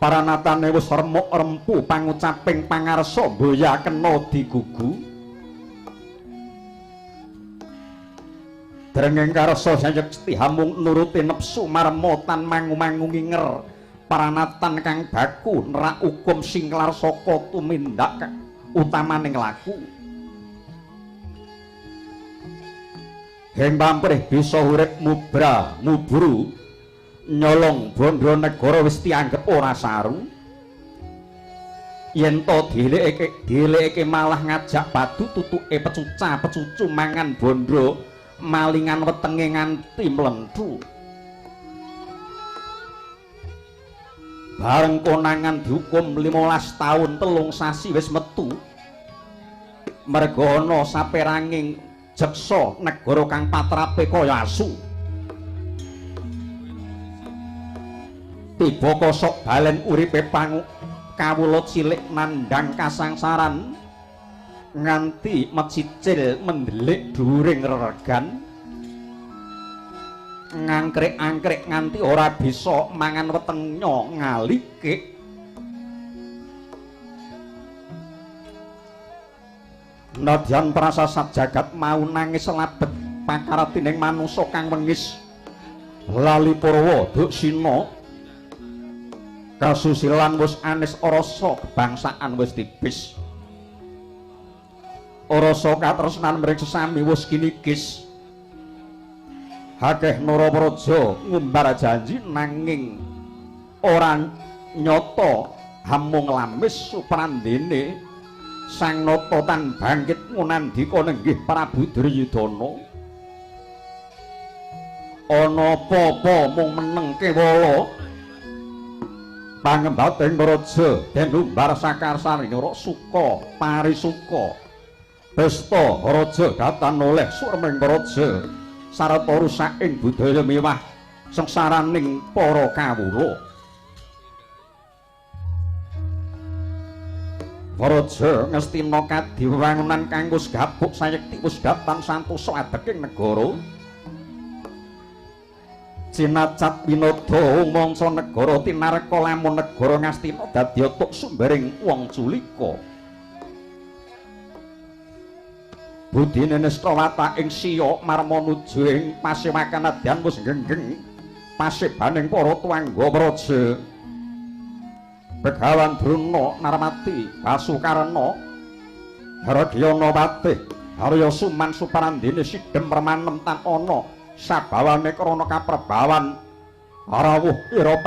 Paranatane wis remuk rempu pangucaping pangarsa boya kena digugu. Drenging karsa sayekti hamung nuruti nepsu marmotan mangu-mangu nginger paranatan kang baku nerak hukum singlar saka tumindak utamaning laku. Heng pamrih bisa urip mubra muburu nyolong bondo negara wis dianggep ora saru. Yen to dileke malah ngajak batu tutuke pecuca pecucu mangan bondo malingan wetenge nganti mlentu. Bareng konangan dihukum 15 taun 3 sasi wis metu. Merga ana saperanging jeksa negara kang patrape kaya asu. Tiba kosok balen uripe pangu kawula cilik nandhang kasangsaran nganti mecicil mendelik dhuwuring reregan ngangkrek-angkrek nganti ora bisa mangan wetengnya ngalikik. Nadyan prasasat jagat mau nangis labet pakaratining manungsa kang wengis lali Purwa Duksina kasusilan wis anis rasa kebangsaan wis tipis. Rasa katresnan mring sesami wis kinikis. Akeh Narapraja ngumbar janji nanging ora nyata hamung lamis suprandene sang nata tan bangkit ngunandika nenggih Prabu Duryudana. Ana apa-apa mung meneng kewala pangembating raja den umbar sakarsane ora suka parisuka pesta raja datan oleh surmeng raja sarata rusaking budaya mewah sengsaraning para kawula. Raja ngestina kadiwangunan kanggo gabuk sayekti wis datan santosa adeking negara. Cinacat Winada mangsa negara tinareka lamun negara Ngastina dadi tuk sumbering wong culika. Budine Nestawata ing siya marma nuju ing pasewakan nadyan wis genggeng pasebaning para tuangga praja. Begawan Druna Narmati Basukarna Haradyana Patih Harya Suman Suparandene Sidhem Permanem tan ana sabawane krana kaprebawan rawuh ira